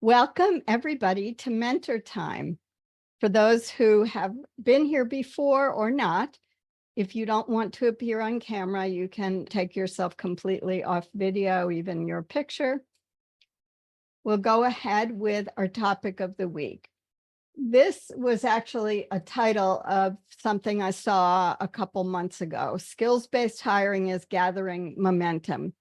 Welcome, everybody, to Mentor Time. For those who have been here before or not, if you don't want to appear on camera, you can take yourself completely off video, even your picture. We'll go ahead with our topic of the week. This was actually a title of something I saw a couple months ago. Skills-based hiring is gathering momentum.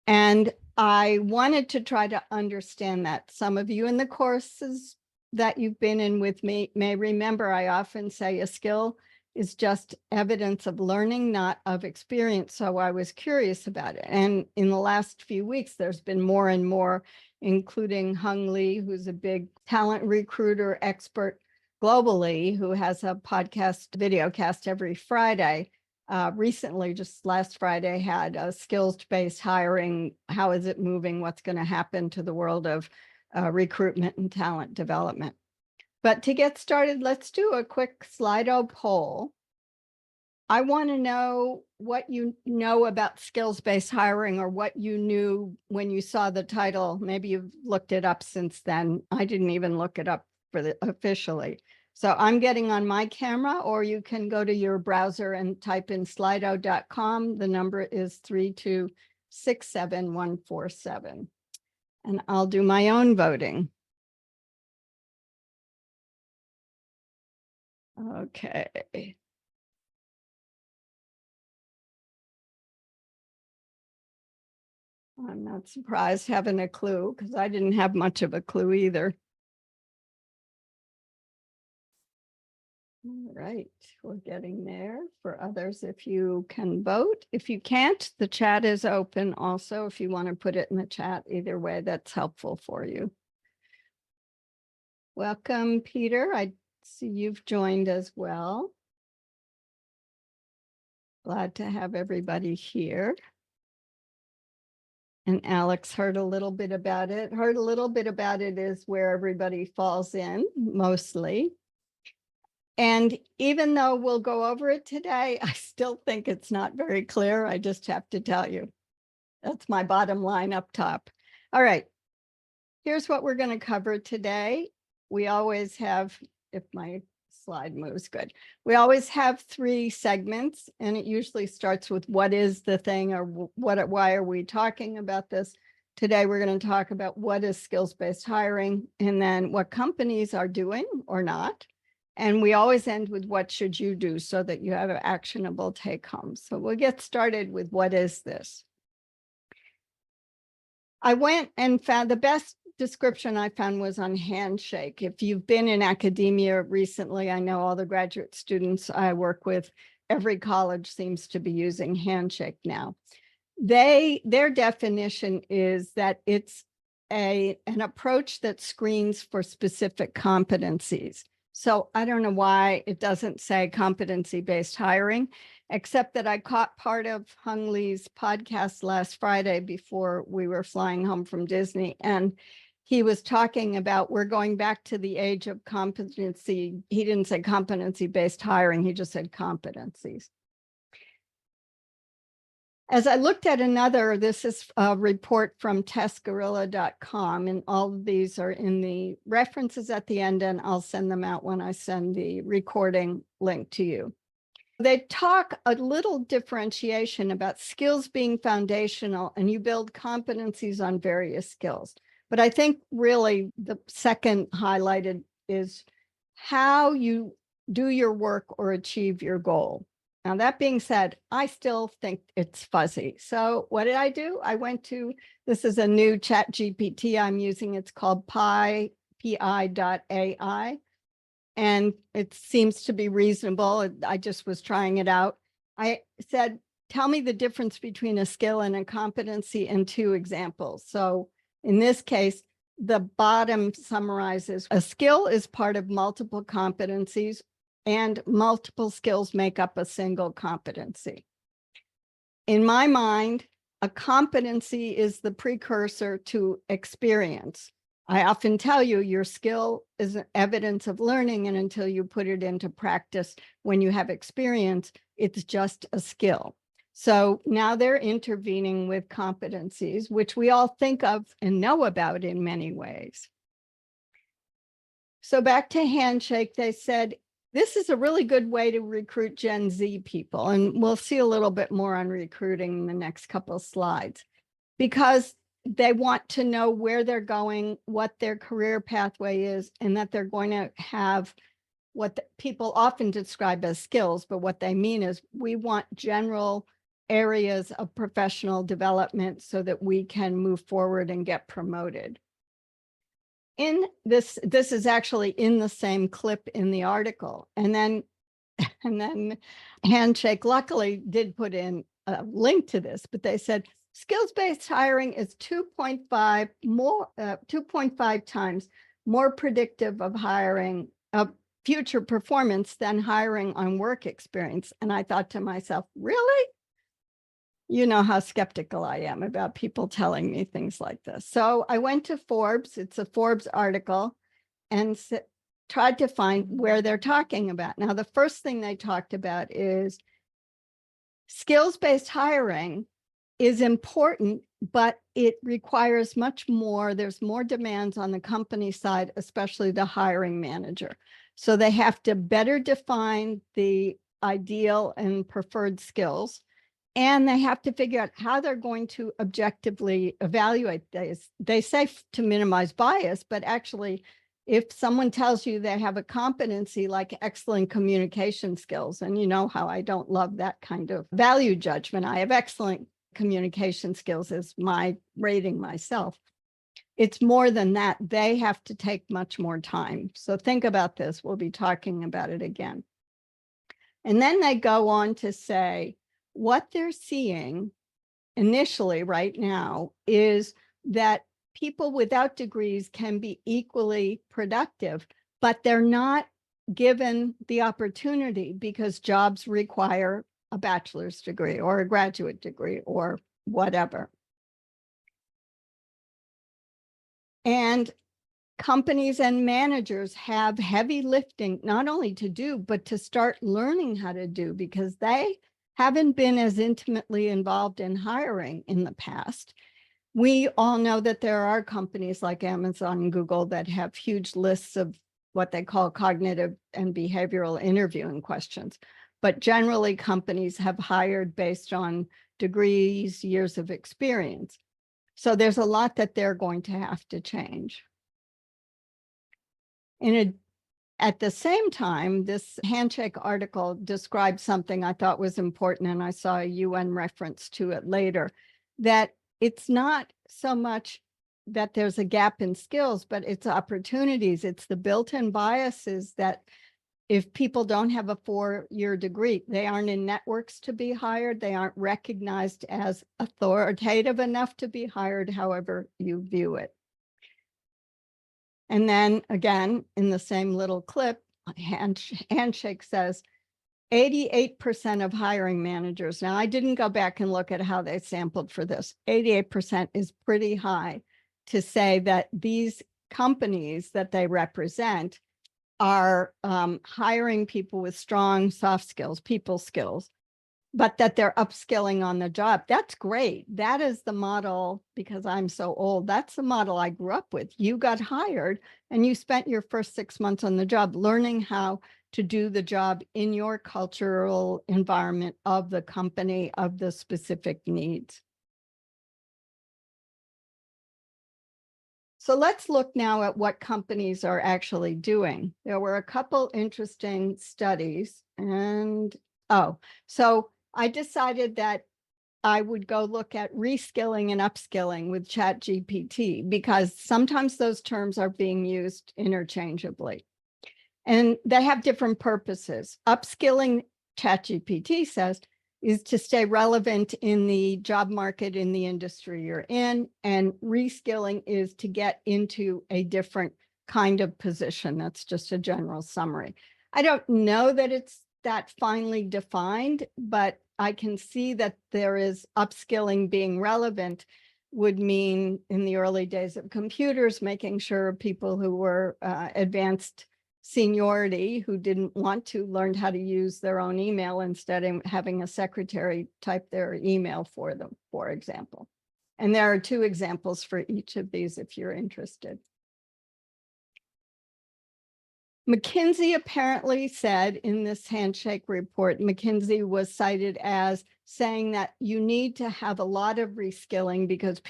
And I wanted to try to understand that. Some of you in the courses that you've been in with me may remember I often say a skill is just evidence of learning, not of experience. So I was curious about it. And in the last few weeks, there's been more and more, including Hung Lee, who's a big talent recruiter expert globally, who has a podcast video cast every Friday. Recently, just last Friday, had a skills-based hiring. How is it moving? What's going to happen to the world of recruitment and talent development? But to get started, let's do a quick Slido poll. I want to know what you know about skills-based hiring, or what you knew when you saw the title. Maybe you've looked it up since then. I didn't even look it up officially. So I'm getting on my camera, or you can go to your browser and type in slido.com. The number is 3267147. And I'll do my own voting. Okay. I'm not surprised having a clue, because I didn't have much of a clue either. All right, we're getting there. For others, if you can vote. If you can't, the chat is open also. If you want to put it in the chat, either way, that's helpful for you. Welcome, Peter. I see you've joined as well. Glad to have everybody here. And Alex heard a little bit about it. Heard a little bit about it is where everybody falls in, mostly. And even though we'll go over it today, I still think it's not very clear. I just have to tell you. That's my bottom line up top. All right. Here's what we're going to cover today. We always have, if my slide moves good, we always have 3 segments, and it usually starts with what is the thing, or why are we talking about this? Today, we're going to talk about what is skills-based hiring, and then what companies are doing or not. And we always end with what should you do, so that you have an actionable take home. So we'll get started with what is this. I went and found the best description I found was on Handshake. If you've been in academia recently, I know all the graduate students I work with, every college seems to be using Handshake now. Their definition is that it's an approach that screens for specific competencies. So I don't know why it doesn't say competency-based hiring, except that I caught part of Hung Lee's podcast last Friday before we were flying home from Disney. And he was talking about, we're going back to the age of competency. He didn't say competency-based hiring, he just said competencies. As I looked at another, this is a report from testgorilla.com, and all of these are in the references at the end, and I'll send them out when I send the recording link to you. They talk a little differentiation about skills being foundational, and you build competencies on various skills. But I think really the second highlighted is how you do your work or achieve your goal. Now, that being said, I still think it's fuzzy. So what did I do? I went to, this is a new chat GPT I'm using. It's called pi.ai, and it seems to be reasonable. I just was trying it out. I said, tell me the difference between a skill and a competency in 2 examples. So in this case, the bottom summarizes a skill is part of multiple competencies, and multiple skills make up a single competency. In my mind, a competency is the precursor to experience. I often tell you your skill is evidence of learning, and until you put it into practice when you have experience, it's just a skill. So now they're intervening with competencies, which we all think of and know about in many ways. So back to Handshake, they said, this is a really good way to recruit Gen Z people. And we'll see a little bit more on recruiting in the next couple of slides, because they want to know where they're going, what their career pathway is, and that they're going to have what people often describe as skills, but what they mean is we want general areas of professional development so that we can move forward and get promoted. In this is actually in the same clip in the article. And then Handshake luckily did put in a link to this, but they said skills-based hiring is 2.5 times more predictive of hiring of future performance than hiring on work experience. And I thought to myself, really? You know how skeptical I am about people telling me things like this. So I went to Forbes, it's a Forbes article, and tried to find where they're talking about. Now, the first thing they talked about is skills-based hiring is important, but it requires much more. There's more demands on the company side, especially the hiring manager. So they have to better define the ideal and preferred skills, and they have to figure out how they're going to objectively evaluate this. They say to minimize bias, but actually, if someone tells you they have a competency like excellent communication skills, and you know how I don't love that kind of value judgment, I have excellent communication skills as my rating myself. It's more than that. They have to take much more time. So think about this. We'll be talking about it again. And then they go on to say what they're seeing initially right now is that people without degrees can be equally productive, but they're not given the opportunity because jobs require a bachelor's degree or a graduate degree or whatever. And companies and managers have heavy lifting, not only to do, but to start learning how to do, because they haven't been as intimately involved in hiring in the past. We all know that there are companies like Amazon and Google that have huge lists of what they call cognitive and behavioral interviewing questions. But generally, companies have hired based on degrees, years of experience. So there's a lot that they're going to have to change. At the same time, this Handshake article described something I thought was important, and I saw a UN reference to it later, that it's not so much that there's a gap in skills, but it's opportunities. It's the built-in biases that if people don't have a 4-year degree, they aren't in networks to be hired. They aren't recognized as authoritative enough to be hired, however you view it. And then again, in the same little clip, Handshake says 88% of hiring managers. Now, I didn't go back and look at how they sampled for this. 88% is pretty high to say that these companies that they represent are hiring people with strong soft skills, people skills, but that they're upskilling on the job. That's great. That is the model, because I'm so old, that's the model I grew up with. You got hired and you spent your first 6 months on the job learning how to do the job in your cultural environment of the company, of the specific needs. So let's look now at what companies are actually doing. There were a couple interesting studies, and so I decided that I would go look at reskilling and upskilling with ChatGPT, because sometimes those terms are being used interchangeably. And they have different purposes. Upskilling, ChatGPT says, is to stay relevant in the job market in the industry you're in. And reskilling is to get into a different kind of position. That's just a general summary. I don't know that it's that finely defined, but I can see that there is upskilling being relevant would mean in the early days of computers, making sure people who were advanced seniority who didn't want to learn how to use their own email instead of having a secretary type their email for them, for example. And there are 2 examples for each of these if you're interested. McKinsey apparently said in this handshake report, McKinsey was cited as saying that you need to have a lot of reskilling because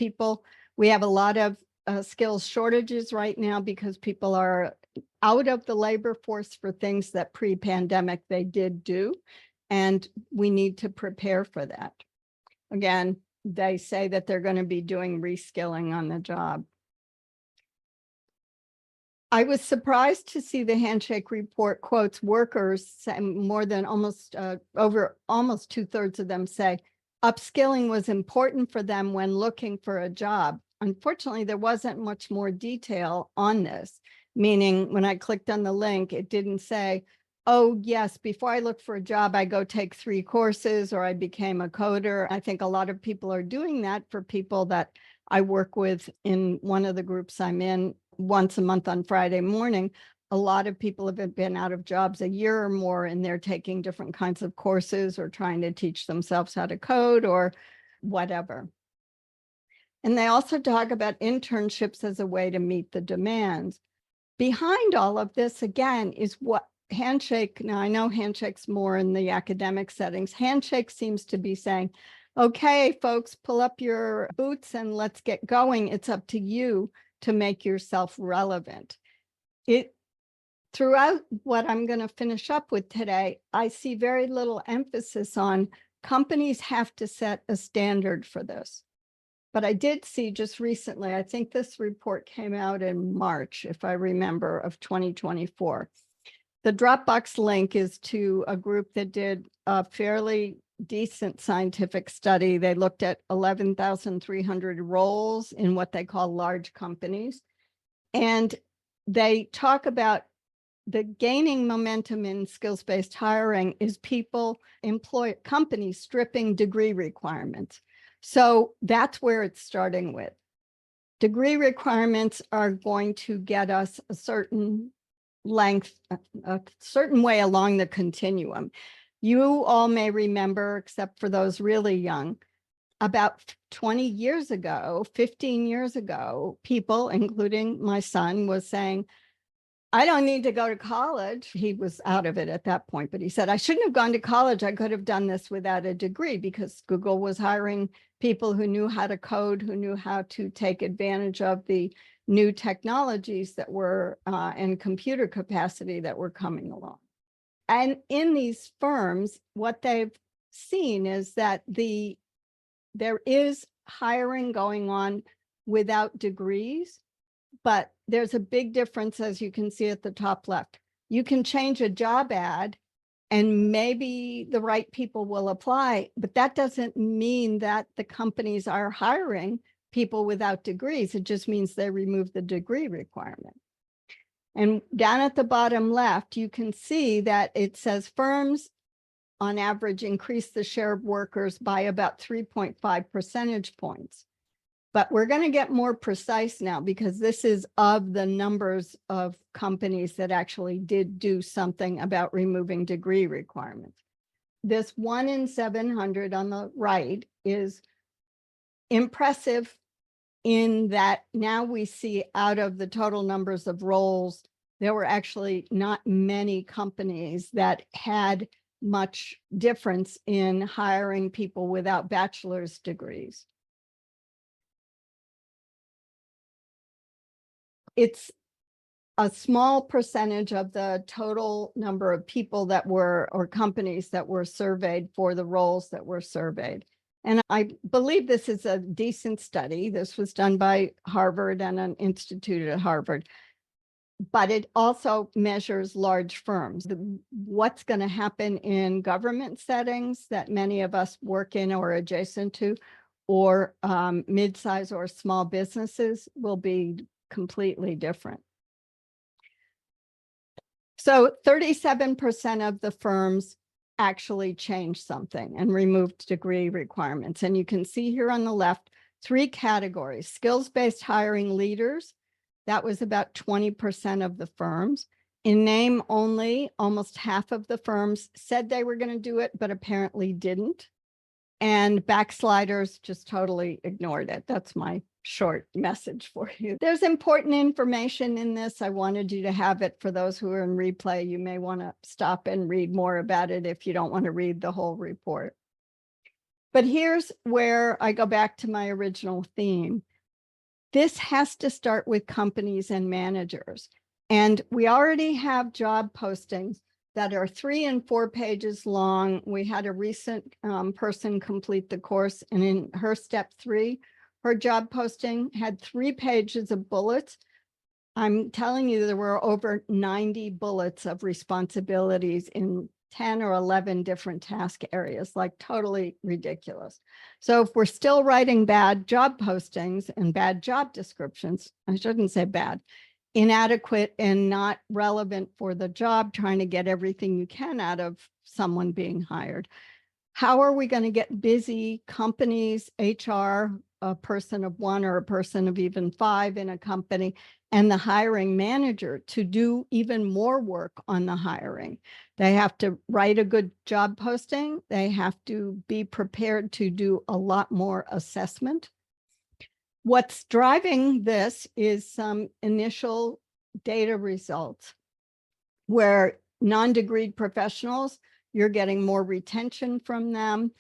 we have a lot of skills shortages right now because people are out of the labor force for things that pre-pandemic they did do, and we need to prepare for that. Again, they say that they're going to be doing reskilling on the job. I was surprised to see the handshake report quotes workers, more than almost 2/3 of them say upskilling was important for them when looking for a job. Unfortunately, there wasn't much more detail on this, meaning when I clicked on the link, it didn't say, oh, yes, before I look for a job, I go take 3 courses or I became a coder. I think a lot of people are doing that. For people that I work with in one of the groups I'm in once a month on Friday morning, a lot of people have been out of jobs a year or more, and they're taking different kinds of courses or trying to teach themselves how to code or whatever. And they also talk about internships as a way to meet the demands. Behind all of this, again, is what Handshake, now I know Handshake's more in the academic settings. Handshake seems to be saying, okay, folks, pull up your boots and let's get going. It's up to you to make yourself relevant. Throughout what I'm going to finish up with today, I see very little emphasis on companies have to set a standard for this. But I did see just recently, I think this report came out in March, if I remember, of 2024. The Dropbox link is to a group that did a fairly decent scientific study. They looked at 11,300 roles in what they call large companies. And they talk about the gaining momentum in skills-based hiring is companies stripping degree requirements. So that's where it's starting with. Degree requirements are going to get us a certain length, a certain way along the continuum. You all may remember, except for those really young, about 20 years ago, 15 years ago, people, including my son, was saying, I don't need to go to college. He was out of it at that point, but he said, I shouldn't have gone to college. I could have done this without a degree, because Google was hiring people who knew how to code, who knew how to take advantage of the new technologies that were and computer capacity that were coming along. And in these firms, what they've seen is that there is hiring going on without degrees, but there's a big difference, as you can see at the top left. You can change a job ad and maybe the right people will apply, but that doesn't mean that the companies are hiring people without degrees. It just means they remove the degree requirement. And down at the bottom left, you can see that it says firms on average increase the share of workers by about 3.5 percentage points. But we're going to get more precise now, because this is of the numbers of companies that actually did do something about removing degree requirements. This 1 in 700 on the right is impressive in that now we see out of the total numbers of roles, there were actually not many companies that had much difference in hiring people without bachelor's degrees. It's a small percentage of the total number of people that were, or companies that were surveyed for the roles that were surveyed. And I believe this is a decent study. This was done by Harvard and an institute at Harvard, but it also measures large firms. What's going to happen in government settings that many of us work in or adjacent to, or mid-size or small businesses, will be completely different. So 37% of the firms actually changed something and removed degree requirements. And you can see here on the left, 3 categories: skills-based hiring leaders, that was about 20% of the firms. In name only, almost half of the firms said they were going to do it, but apparently didn't. And backsliders just totally ignored it. That's my short message for you. There's important information in this. I wanted you to have it. For those who are in replay, you may want to stop and read more about it if you don't want to read the whole report. But here's where I go back to my original theme. This has to start with companies and managers. And we already have job postings that are 3 and 4 pages long. We had a recent person complete the course, and in her step 3, her job posting had 3 pages of bullets. I'm telling you, there were over 90 bullets of responsibilities in 10 or 11 different task areas, like totally ridiculous. So if we're still writing bad job postings and bad job descriptions, I shouldn't say bad, inadequate and not relevant for the job, trying to get everything you can out of someone being hired. How are we going to get busy companies, HR, a person of 1 or a person of even 5 in a company, and the hiring manager to do even more work on the hiring? They have to write a good job posting. They have to be prepared to do a lot more assessment. What's driving this is some initial data results where non-degreed professionals, you're getting more retention from them,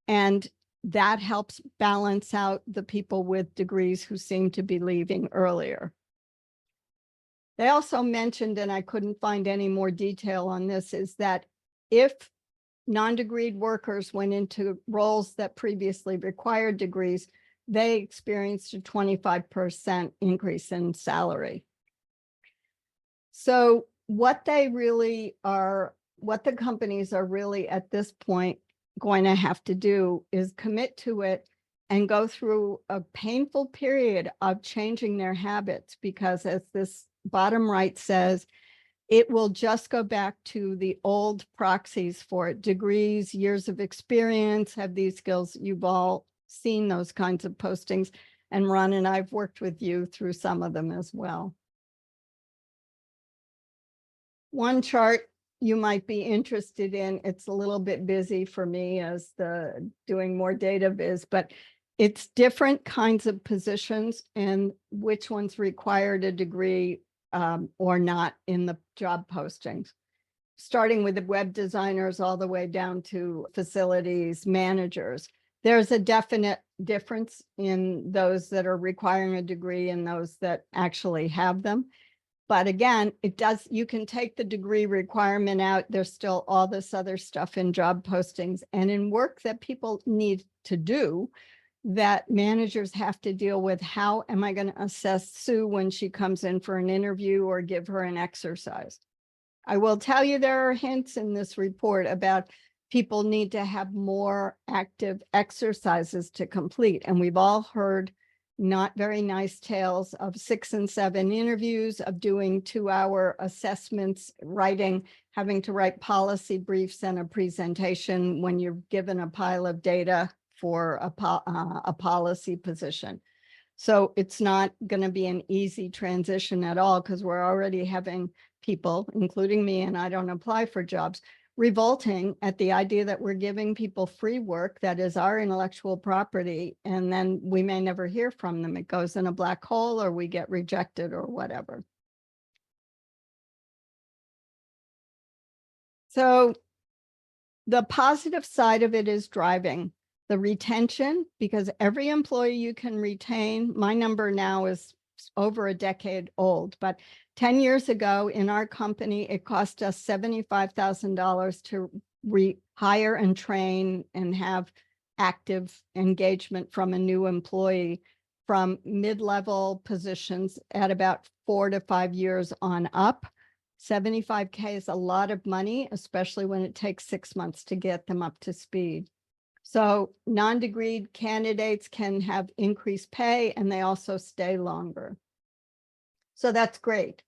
and that helps balance out the people with degrees who seem to be leaving earlier. They also mentioned, and I couldn't find any more detail on this, is that if non-degreed workers went into roles that previously required degrees, they experienced a 25% increase in salary. So what they really are, what the companies are really at this point going to have to do is commit to it and go through a painful period of changing their habits, because as this bottom right says, it will just go back to the old proxies for it: degrees, years of experience, have these skills. You've all seen those kinds of postings, and Ron and I've worked with you through some of them as well. One chart you might be interested in, it's a little bit busy for me as the doing more data viz, but it's different kinds of positions and which ones required a degree or not in the job postings, starting with the web designers all the way down to facilities managers. There's a definite difference in those that are requiring a degree and those that actually have them. But again, it does, you can take the degree requirement out. There's still all this other stuff in job postings and in work that people need to do that managers have to deal with. How am I going to assess Sue when she comes in for an interview or give her an exercise? I will tell you there are hints in this report about people need to have more active exercises to complete. And we've all heard not very nice tales of 6 and 7 interviews, of doing 2-hour assessments, having to write policy briefs and a presentation when you're given a pile of data for a policy position. So it's not going to be an easy transition at all, because we're already having people, including me, and I don't apply for jobs, revolting at the idea that we're giving people free work that is our intellectual property, and then we may never hear from them. It goes in a black hole, or we get rejected, or whatever. So the positive side of it is driving the retention, because every employee you can retain, my number now is over a decade old, but 10 years ago in our company, it cost us $75,000 to rehire and train and have active engagement from a new employee from mid-level positions at about 4 to 5 years on up. $75K is a lot of money, especially when it takes 6 months to get them up to speed. So non-degreed candidates can have increased pay, and they also stay longer. So that's great.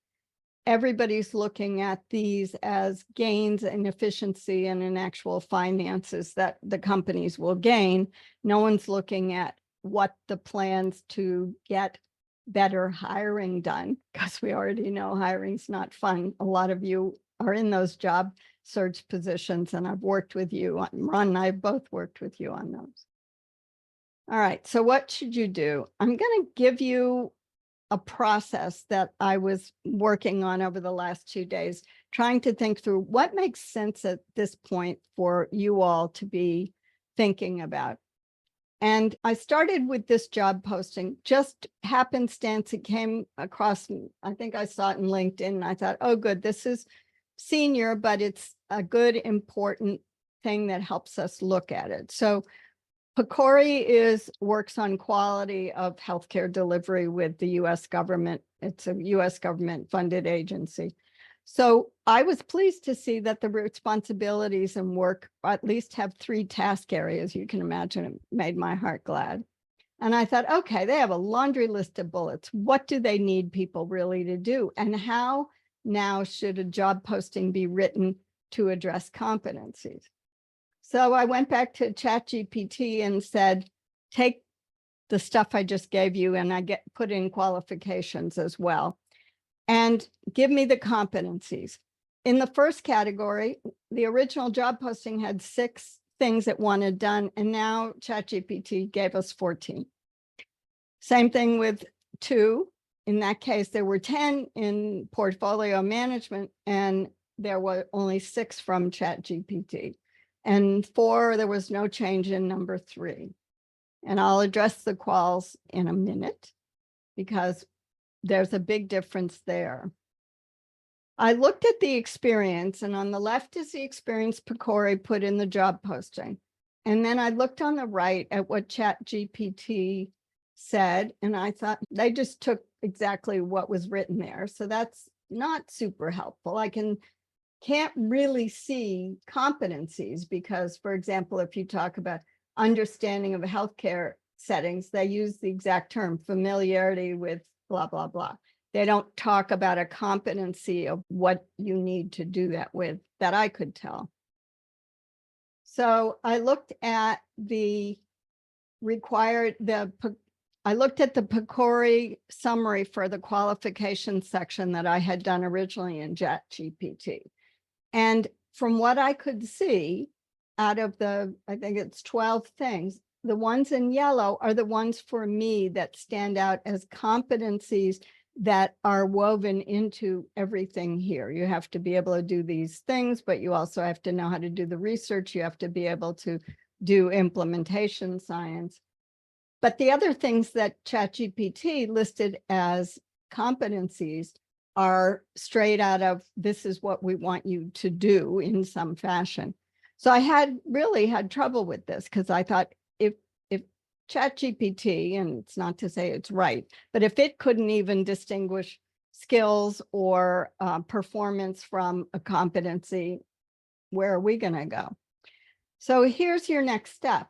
Everybody's looking at these as gains in efficiency and in actual finances that the companies will gain. No one's looking at what the plans to get better hiring done, because we already know hiring's not fun. A lot of you are in those job search positions, and I've worked with you on, Ron and I both worked with you on those. All right, so what should you do? I'm going to give you a process that I was working on over the last 2 days, trying to think through what makes sense at this point for you all to be thinking about. And I started with this job posting, just happenstance. It came across, I think I saw it in LinkedIn, and I thought, oh, good, this is senior, but it's a good, important thing that helps us look at it. So PCORI works on quality of healthcare delivery with the US government. It's a US government funded agency. So I was pleased to see that the responsibilities and work at least have 3 task areas. You can imagine it made my heart glad. And I thought, okay, they have a laundry list of bullets. What do they need people really to do? And how now should a job posting be written to address competencies? So I went back to ChatGPT and said, take the stuff I just gave you, and I put in qualifications as well, and give me the competencies. In the first category, the original job posting had 6 things it wanted done, and now ChatGPT gave us 14. Same thing with 2. In that case, there were 10 in portfolio management, and there were only 6 from ChatGPT. And 4, there was no change in number 3. And I'll address the quals in a minute, because there's a big difference there. I looked at the experience, and on the left is the experience PCORI put in the job posting. And then I looked on the right at what ChatGPT said, and I thought they just took exactly what was written there. So that's not super helpful. Can't really see competencies because, for example, if you talk about understanding of healthcare settings, they use the exact term familiarity with blah, blah, blah. They don't talk about a competency of what you need to do that with, that I could tell. So I looked at the PCORI summary for the qualifications section that I had done originally in ChatGPT. And from what I could see, out of the, I think it's 12 things, the ones in yellow are the ones for me that stand out as competencies that are woven into everything here. You have to be able to do these things, but you also have to know how to do the research. You have to be able to do implementation science. But the other things that ChatGPT listed as competencies are straight out of, this is what we want you to do in some fashion. So I really had trouble with this, because I thought if ChatGPT, and it's not to say it's right, but if it couldn't even distinguish skills or performance from a competency, where are we going to go? So here's your next step.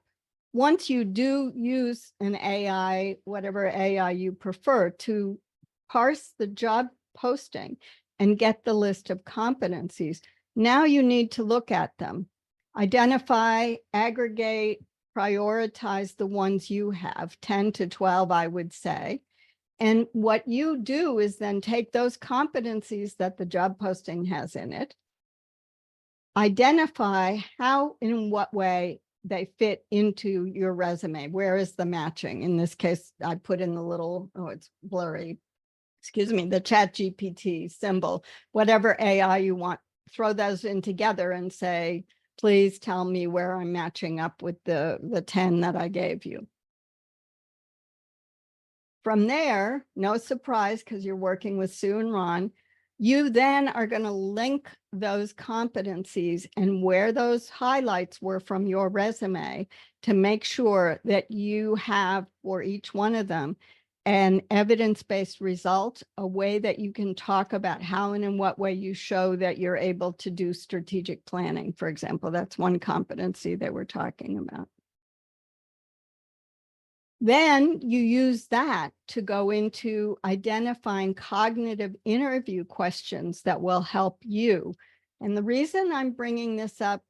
Once you do use an AI, whatever AI you prefer, to parse the job posting and get the list of competencies, now you need to look at them, identify, aggregate, prioritize the ones you have, 10 to 12, I would say. And what you do is then take those competencies that the job posting has in it, identify how, in what way they fit into your resume. Where is the matching? In this case, I put in the little, oh, it's blurry, excuse me, the ChatGPT symbol, whatever AI you want, throw those in together and say, please tell me where I'm matching up with the 10 that I gave you. From there, no surprise, because you're working with Sue and Ron, you then are going to link those competencies and where those highlights were from your resume to make sure that you have for each one of them an evidence-based result, a way that you can talk about how and in what way you show that you're able to do strategic planning, for example. That's one competency that we're talking about. Then you use that to go into identifying cognitive interview questions that will help you. And the reason I'm bringing this up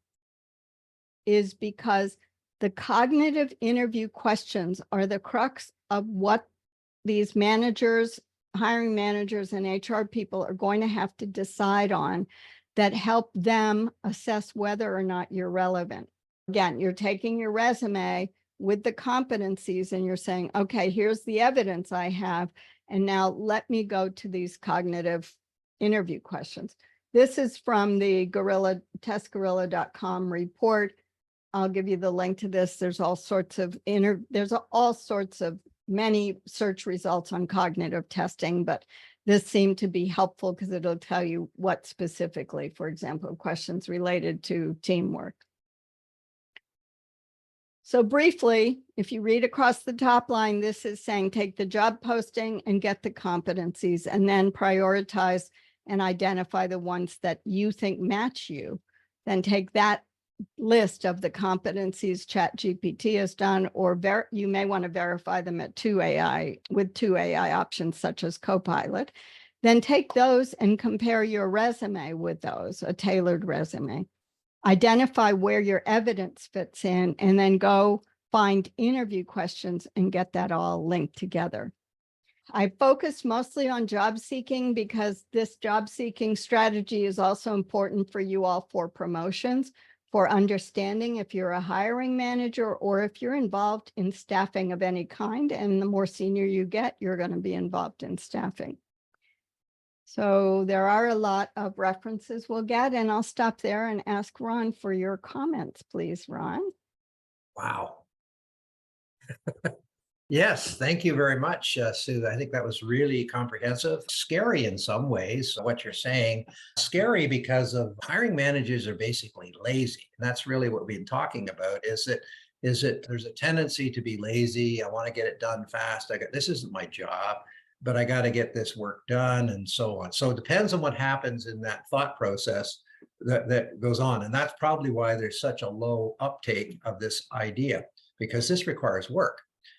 is because the cognitive interview questions are the crux of what these managers, hiring managers and HR people are going to have to decide on that help them assess whether or not you're relevant. Again, you're taking your resume with the competencies and you're saying, okay, here's the evidence I have. And now let me go to these cognitive interview questions. This is from the testgorilla.com report. I'll give you the link to this. There's all sorts of many search results on cognitive testing, but this seemed to be helpful because it'll tell you what specifically, for example, questions related to teamwork. So briefly, if you read across the top line, this is saying take the job posting and get the competencies and then prioritize and identify the ones that you think match you. Then take that list of the competencies ChatGPT has done, or you may want to verify them with two AI options such as Copilot. Then take those and compare your resume with those, a tailored resume. Identify where your evidence fits in, and then go find interview questions and get that all linked together. I focus mostly on job seeking because this job seeking strategy is also important for you all for promotions, for understanding if you're a hiring manager or if you're involved in staffing of any kind. And the more senior you get, you're going to be involved in staffing. So there are a lot of references we'll get, and I'll stop there and ask Ron for your comments, please, Ron. Wow. Yes, thank you very much, Sue. I think that was really comprehensive. Scary in some ways, what you're saying. Scary because of hiring managers are basically lazy. And that's really what we've been talking about, is that there's a tendency to be lazy. I want to get it done fast. This isn't my job, but I got to get this work done and so on. So it depends on what happens in that thought process that goes on. And that's probably why there's such a low uptake of this idea, because this requires work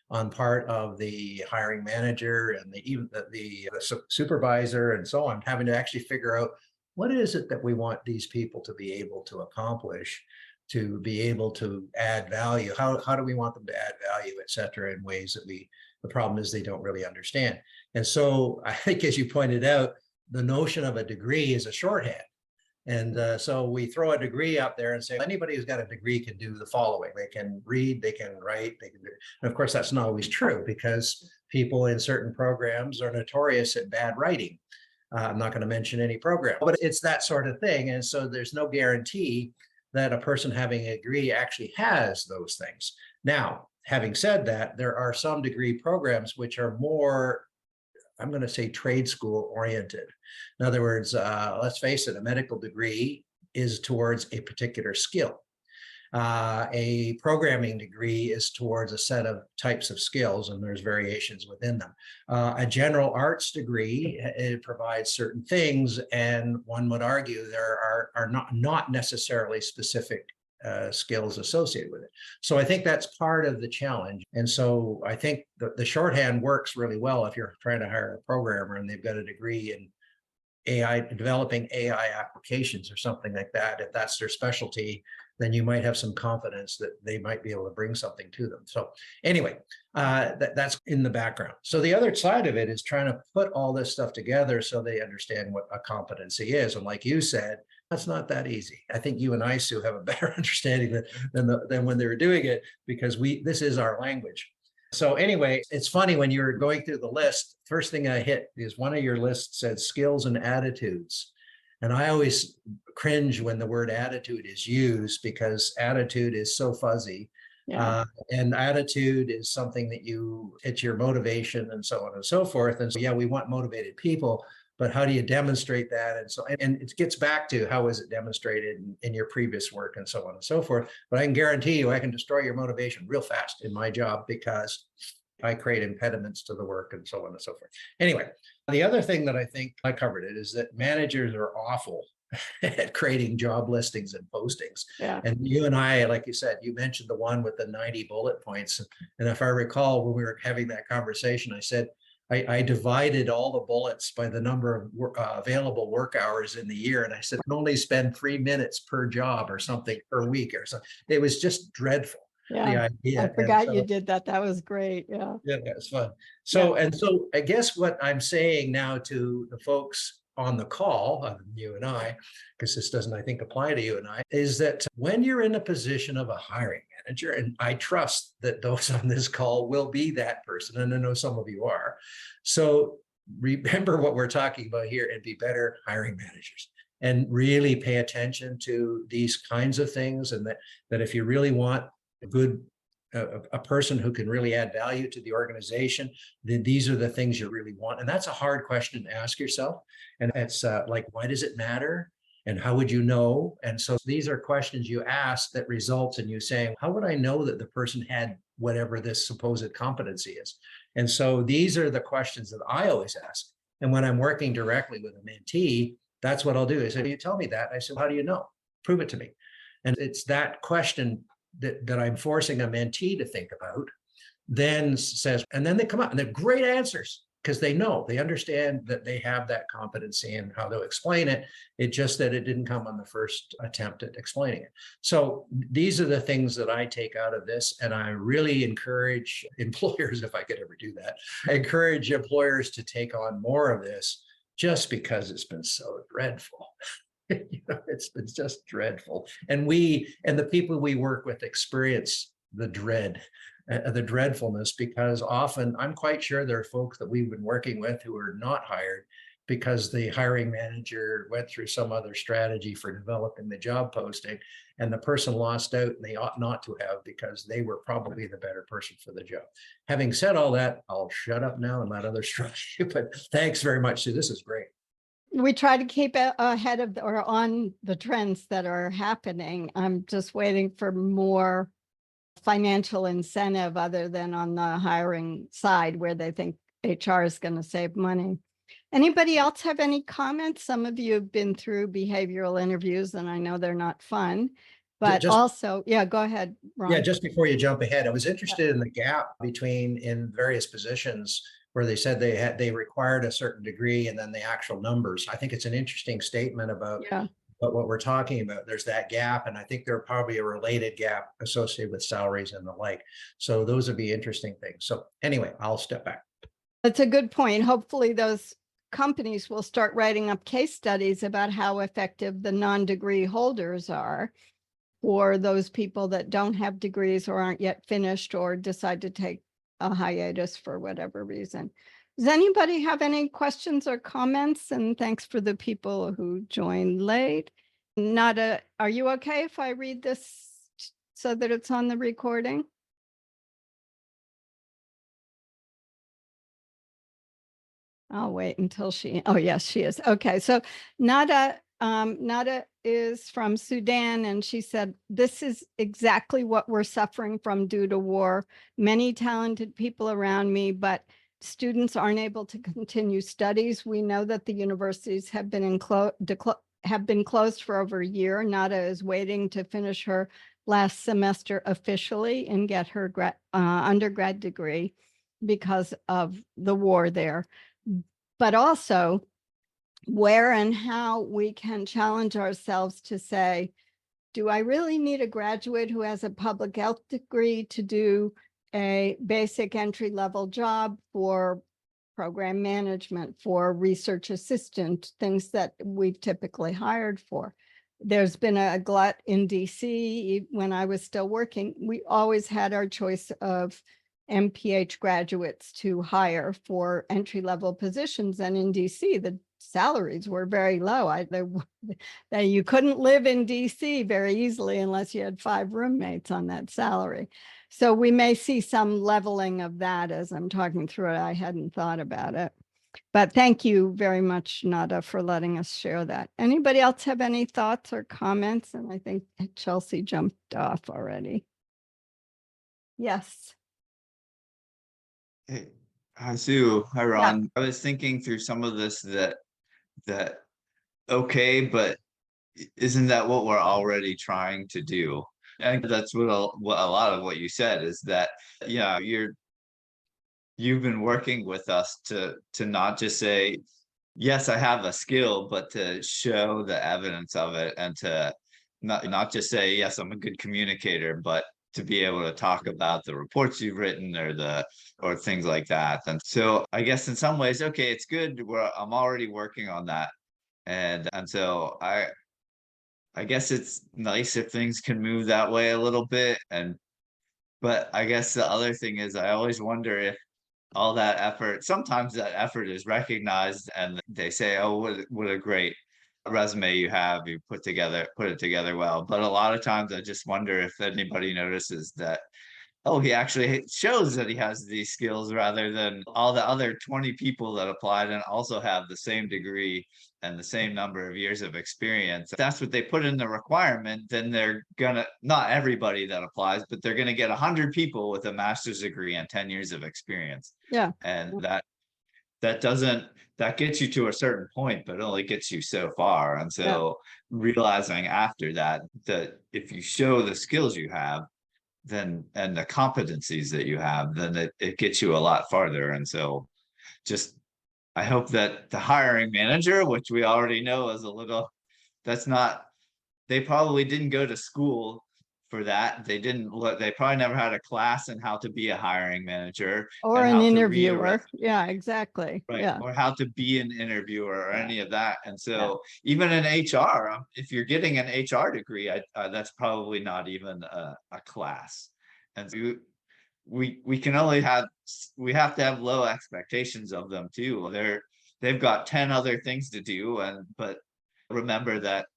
on part of the hiring manager and even the supervisor and so on, having to actually figure out what is it that we want these people to be able to accomplish, to be able to add value. How do we want them to add value, et cetera, in ways that the problem is they don't really understand. And so I think, as you pointed out, the notion of a degree is a shorthand. And so we throw a degree up there and say, anybody who's got a degree can do the following. They can read, they can write, they can do. And of course, that's not always true, because people in certain programs are notorious at bad writing. I'm not going to mention any program, but it's that sort of thing. And so there's no guarantee that a person having a degree actually has those things. Now, having said that, there are some degree programs which are more, I'm going to say, trade school oriented. In other words, let's face it, a medical degree is towards a particular skill. A programming degree is towards a set of types of skills, and there's variations within them. A general arts degree, it provides certain things, and one would argue there are not necessarily specific skills associated with it. So I think that's part of the challenge. And so I think the shorthand works really well if you're trying to hire a programmer and they've got a degree in AI, developing AI applications or something like that. If that's their specialty, then you might have some confidence that they might be able to bring something to them. So anyway, that's in the background. So the other side of it is trying to put all this stuff together so they understand what a competency is. And like you said, that's not that easy. I think you and I, Sue, have a better understanding than when they were doing it, because this is our language. So anyway, it's funny when you're going through the list, first thing I hit is one of your lists said skills and attitudes. And I always cringe when the word attitude is used, because attitude is so fuzzy. Yeah. And attitude is something that it's your motivation and so on and so forth. And so, yeah, we want motivated people, but how do you demonstrate that? And so, and it gets back to how is it demonstrated in your previous work and so on and so forth. But I can guarantee you, I can destroy your motivation real fast in my job, because I create impediments to the work and so on and so forth. Anyway, the other thing that I think I covered it is that managers are awful at creating job listings and postings. Yeah. And you and I, like you said, you mentioned the one with the 90 bullet points. And if I recall, when we were having that conversation, I said, I divided all the bullets by the number of available work hours in the year. And I said, I can only spend 3 minutes per job or something per week or something. It was just dreadful. Yeah, the I idea. And forgot you so, did that. That was great. Yeah. yeah, that's fun. Yeah. So I guess what I'm saying now to the folks on the call, you and I, because this doesn't, I think, apply to you and I, is that when you're in a position of a hiring manager, and I trust that those on this call will be that person, and I know some of you are. So remember what we're talking about here and be better hiring managers and really pay attention to these kinds of things. And that if you really want a good a person who can really add value to the organization, then these are the things you really want. And that's a hard question to ask yourself. And it's like, why does it matter? And how would you know? And so these are questions you ask that results in you saying, how would I know that the person had whatever this supposed competency is? And so these are the questions that I always ask. And when I'm working directly with a mentee, that's what I'll do. I say, you tell me that. I said, how do you know? Prove it to me. And it's that question that I'm forcing a mentee to think about, then says, and then they come up and they're great answers because they understand that they have that competency and how to explain it. It's just that it didn't come on the first attempt at explaining it. So these are the things that I take out of this. And I really encourage employers, if I could ever do that, I encourage employers to take on more of this just because it's been so dreadful. It's been just dreadful. And the people we work with experience the the dreadfulness, because often I'm quite sure there are folks that we've been working with who are not hired because the hiring manager went through some other strategy for developing the job posting and the person lost out and they ought not to have because they were probably the better person for the job. Having said all that, I'll shut up now and let others try. But thanks very much, Sue. This is great. We try to keep ahead of or on the trends that are happening. I'm just waiting for more financial incentive other than on the hiring side where they think HR is going to save money. Anybody else have any comments? Some of you have been through behavioral interviews and I know they're not fun, but Just also, yeah, go ahead, Ron. Yeah, just before you jump ahead, I was interested in the gap between in various positions where they said they required a certain degree and then the actual numbers. I think it's an interesting statement about Yeah. what we're talking about. There's that gap, and I think there are probably a related gap associated with salaries and the like. So those would be interesting things. So anyway, I'll step back. That's a good point. Hopefully those companies will start writing up case studies about how effective the non-degree holders are for those people that don't have degrees or aren't yet finished or decide to take a hiatus for whatever reason. Does anybody have any questions or comments? And thanks for the people who joined late. Are you okay if I read this so that it's on the recording? I'll wait until oh yes, she is. Okay, so Nada is from Sudan, and she said, this is exactly what we're suffering from due to war. Many talented people around me, but students aren't able to continue studies. We know that the universities have been closed for over a year. Nada is waiting to finish her last semester officially and get her undergrad degree because of the war there. But also where and how we can challenge ourselves to say, do I really need a graduate who has a public health degree to do a basic entry-level job for program management, for research assistant, things that we've typically hired for? There's been a glut in DC. When I was still working, we always had our choice of MPH graduates to hire for entry-level positions. And in DC, the salaries were very low. You couldn't live in DC very easily unless you had 5 roommates on that salary. So we may see some leveling of that as I'm talking through it. I hadn't thought about it. But thank you very much, Nada, for letting us share that. Anybody else have any thoughts or comments? And I think Chelsea jumped off already. Yes. Hey, hi Sue, hi Ron. I was thinking through some of this that okay, but isn't that what we're already trying to do? And that's what a lot of what you said is that, yeah, you've been working with us to not just say, yes, I have a skill, but to show the evidence of it and to not just say, yes, I'm a good communicator, but to be able to talk about the reports you've written or things like that. And so I guess in some ways, okay, it's good. I'm already working on that. And so I guess it's nice if things can move that way a little bit. But I guess the other thing is I always wonder if all that effort, sometimes that effort is recognized and they say, oh, what a great resume you have, you put it together well. But a lot of times I just wonder if anybody notices that, oh, he actually shows that he has these skills rather than all the other 20 people that applied and also have the same degree and the same number of years of experience. If that's what they put in the requirement, then they're gonna, not everybody that applies, but they're gonna get 100 people with a master's degree and 10 years of experience. Yeah. And that gets you to a certain point, but it only gets you so far. And so realizing after that if you show the skills you have, then and the competencies that you have, then it gets you a lot farther. And so just I hope that the hiring manager, which we already know is that's not, they probably didn't go to school for that. They probably never had a class in how to be a hiring manager Or and an how to read a interviewer. Yeah, exactly. right, Yeah. or how to be an interviewer or any of that. And so Yeah. even in HR, if you're getting an HR degree, that's probably not even a class. And so we can only we have to have low expectations of them too. They've got 10 other things to do, but remember that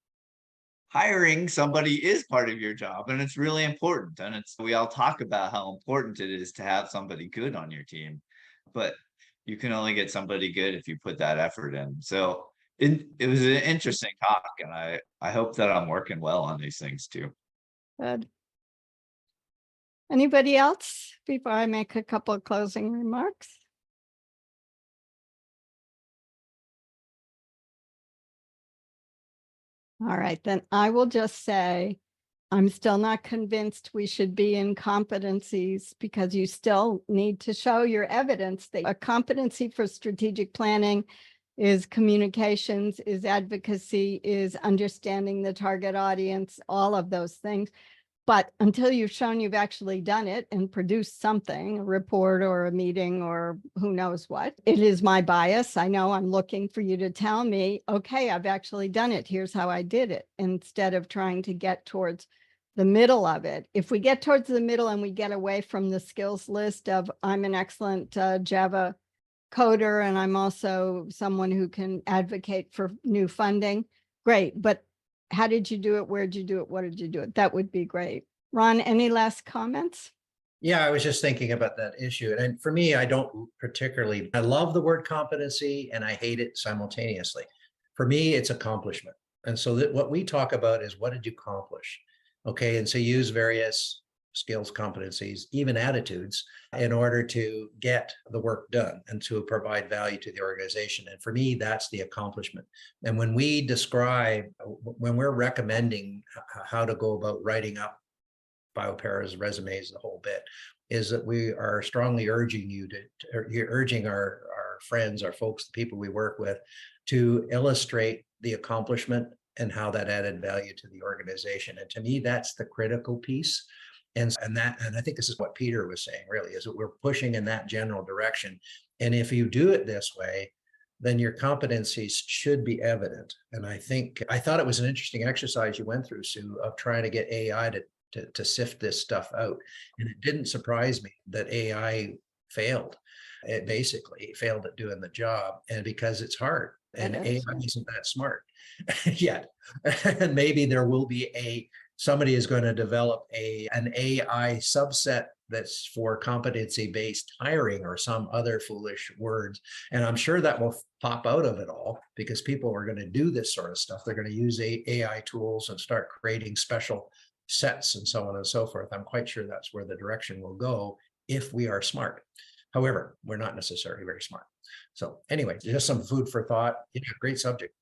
hiring somebody is part of your job and it's really important. And we all talk about how important it is to have somebody good on your team, but you can only get somebody good if you put that effort in. So it was an interesting talk, and I hope that I'm working well on these things too. Good. Anybody else before I make a couple of closing remarks? All right, then I will just say, I'm still not convinced we should be in competencies because you still need to show your evidence that a competency for strategic planning is communications, is advocacy, is understanding the target audience, all of those things. But until you've shown you've actually done it and produced something, a report or a meeting or who knows what, it is my bias. I know I'm looking for you to tell me, okay, I've actually done it. Here's how I did it, instead of trying to get towards the middle of it. If we get towards the middle and we get away from the skills list of I'm an excellent Java coder and I'm also someone who can advocate for new funding, great. But how did you do it? Where did you do it? What did you do it? That would be great. Ron, any last comments? Yeah, I was just thinking about that issue. And for me, I love the word competency and I hate it simultaneously. For me, it's accomplishment. And so what we talk about is what did you accomplish? Okay. And so use various skills, competencies, even attitudes in order to get the work done and to provide value to the organization. And for me, that's the accomplishment. And when when we're recommending how to go about writing up bioparas, resumes, the whole bit, is that we are strongly urging you're urging our friends, our folks, the people we work with, to illustrate the accomplishment and how that added value to the organization. And to me, that's the critical piece. And I think this is what Peter was saying, really, is that we're pushing in that general direction. And if you do it this way, then your competencies should be evident. And I thought it was an interesting exercise you went through, Sue, of trying to get AI to sift this stuff out. And it didn't surprise me that AI failed. It basically failed at doing the job, and because it's hard and AI isn't that smart yet. And maybe there will be somebody is going to develop an AI subset that's for competency-based hiring or some other foolish words. And I'm sure that will pop out of it all because people are going to do this sort of stuff. They're going to use AI tools and start creating special sets and so on and so forth. I'm quite sure that's where the direction will go if we are smart. However, we're not necessarily very smart. So anyway, just some food for thought. Yeah, great subject.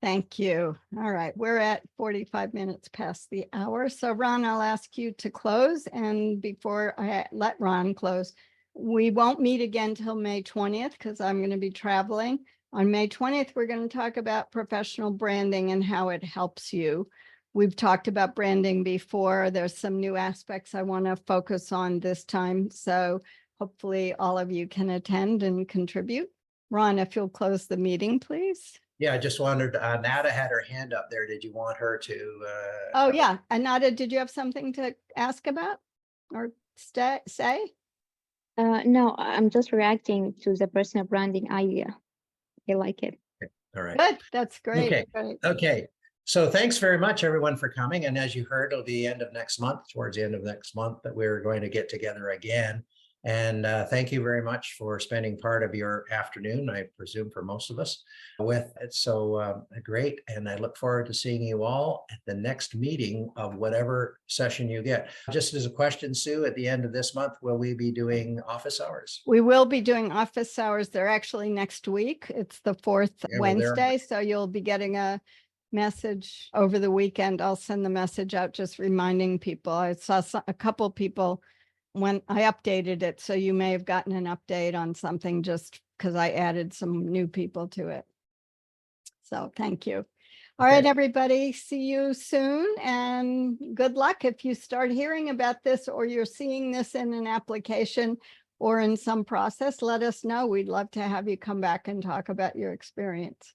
Thank you. All right, we're at 45 minutes past the hour. So Ron, I'll ask you to close. And before I let Ron close, we won't meet again till May 20th because I'm going to be traveling. On May 20th, we're going to talk about professional branding and how it helps you. We've talked about branding before. There's some new aspects I want to focus on this time. So hopefully all of you can attend and contribute. Ron, if you'll close the meeting, please. Yeah, I just wondered, Nada had her hand up there. Did you want her to? Oh, yeah. Anada, did you have something to ask about or say? No, I'm just reacting to the personal branding idea. I like it. All right. Good. That's great. Okay. Great. Okay. So thanks very much, everyone, for coming. And as you heard, it'll be end of next month, towards the end of next month, that we're going to get together again. And thank you very much for spending part of your afternoon, I presume for most of us, with it. So great. And I look forward to seeing you all at the next meeting of whatever session you get. Just as a question, Sue, at the end of this month, will we be doing office hours? We will be doing office hours. They're actually next week. It's the fourth Yeah, well, they're- Wednesday. So you'll be getting a message over the weekend. I'll send the message out just reminding people. I saw a couple people when I updated it. So you may have gotten an update on something just because I added some new people to it. So thank you. All right, Okay. everybody, see you soon and good luck. If you start hearing about this or you're seeing this in an application or in some process, let us know. We'd love to have you come back and talk about your experience.